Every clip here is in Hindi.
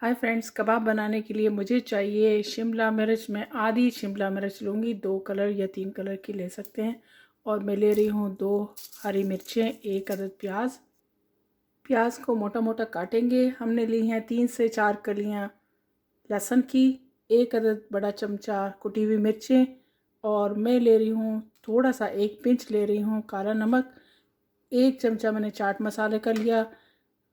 हाय फ्रेंड्स, कबाब बनाने के लिए मुझे चाहिए शिमला मिर्च। मैं आधी शिमला मिर्च लूँगी, 2 कलर या 3 कलर की ले सकते हैं। और मैं ले रही हूँ 2 हरी मिर्चें, 1 अदद प्याज। प्याज को मोटा मोटा काटेंगे। हमने ली हैं 3 से 4 कलियाँ लहसुन की, 1 अदद बड़ा चमचा कुटी हुई मिर्चें। और मैं ले रही हूँ थोड़ा सा, 1 पिंच ले रही हूँ काला नमक। 1 चमचा मैंने चाट मसाले का लिया।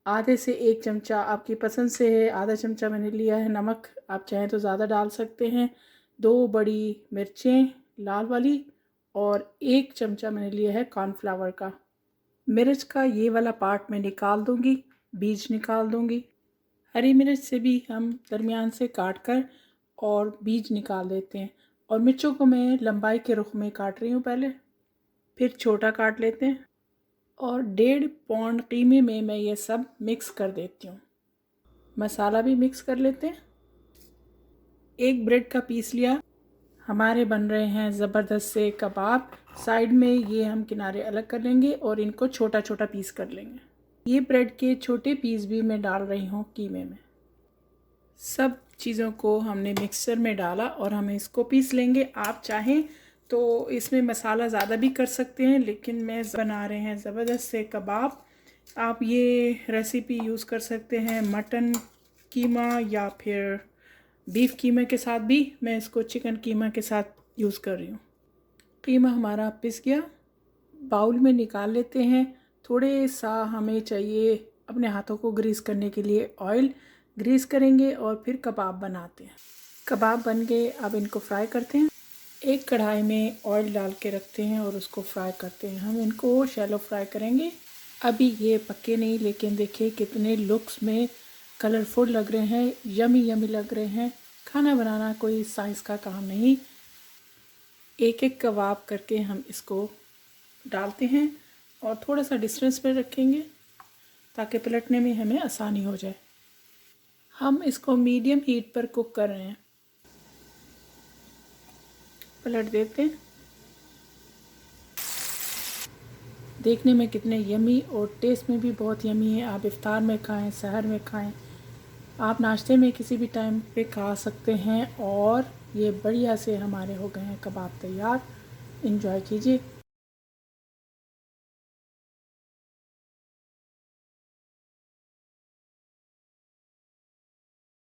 आधे से 1 चमचा आपकी पसंद से है, आधा चमचा मैंने लिया है नमक, आप चाहें तो ज़्यादा डाल सकते हैं। 2 बड़ी मिर्चें लाल वाली और 1 चमचा मैंने लिया है कॉर्नफ्लावर का। मिर्च का ये वाला पार्ट मैं निकाल दूंगी, बीज निकाल दूंगी। हरी मिर्च से भी हम दरमियान से काट कर और बीज निकाल देते हैं। और मिर्चों को मैं लंबाई के रुख में काट रही हूँ पहले, फिर छोटा काट लेते हैं। और 1.5 पौंड कीमे में मैं ये सब मिक्स कर देती हूँ। मसाला भी मिक्स कर लेते हैं। 1 ब्रेड का पीस लिया। हमारे बन रहे हैं ज़बरदस्त से कबाब। साइड में ये हम किनारे अलग कर लेंगे और इनको छोटा छोटा पीस कर लेंगे। ये ब्रेड के छोटे पीस भी मैं डाल रही हूँ कीमे में। सब चीज़ों को हमने मिक्सर में डाला और हम इसको पीस लेंगे। आप चाहें तो इसमें मसाला ज़्यादा भी कर सकते हैं, लेकिन मैं बना रहे हैं ज़बरदस्त से कबाब। आप ये रेसिपी यूज़ कर सकते हैं मटन कीमा या फिर बीफ कीमा के साथ भी। मैं इसको चिकन कीमा के साथ यूज़ कर रही हूँ। कीमा हमारा पिस गया, बाउल में निकाल लेते हैं। थोड़े सा हमें चाहिए अपने हाथों को ग्रीस करने के लिए ऑयल। ग्रीस करेंगे और फिर कबाब बनाते हैं। कबाब बन गए, अब इनको फ्राई करते हैं। एक कढ़ाई में ऑयल डाल के रखते हैं और उसको फ्राई करते हैं। हम इनको शैलो फ्राई करेंगे। अभी ये पक्के नहीं, लेकिन देखिए कितने लुक्स में कलरफुल लग रहे हैं, यमी यमी लग रहे हैं। खाना बनाना कोई साइंस का काम नहीं। एक एक कबाब करके हम इसको डालते हैं और थोड़ा सा डिस्टेंस पर रखेंगे ताकि पलटने में हमें आसानी हो जाए। हम इसको मीडियम हीट पर कुक कर रहे हैं। पलट देते हैं। देखने में कितने यमी और टेस्ट में भी बहुत यमी है। आप इफ्तार में खाएं, सहर में खाएं, आप नाश्ते में किसी भी टाइम पे खा सकते हैं। और ये बढ़िया से हमारे हो गए हैं कबाब तैयार। एंजॉय कीजिए।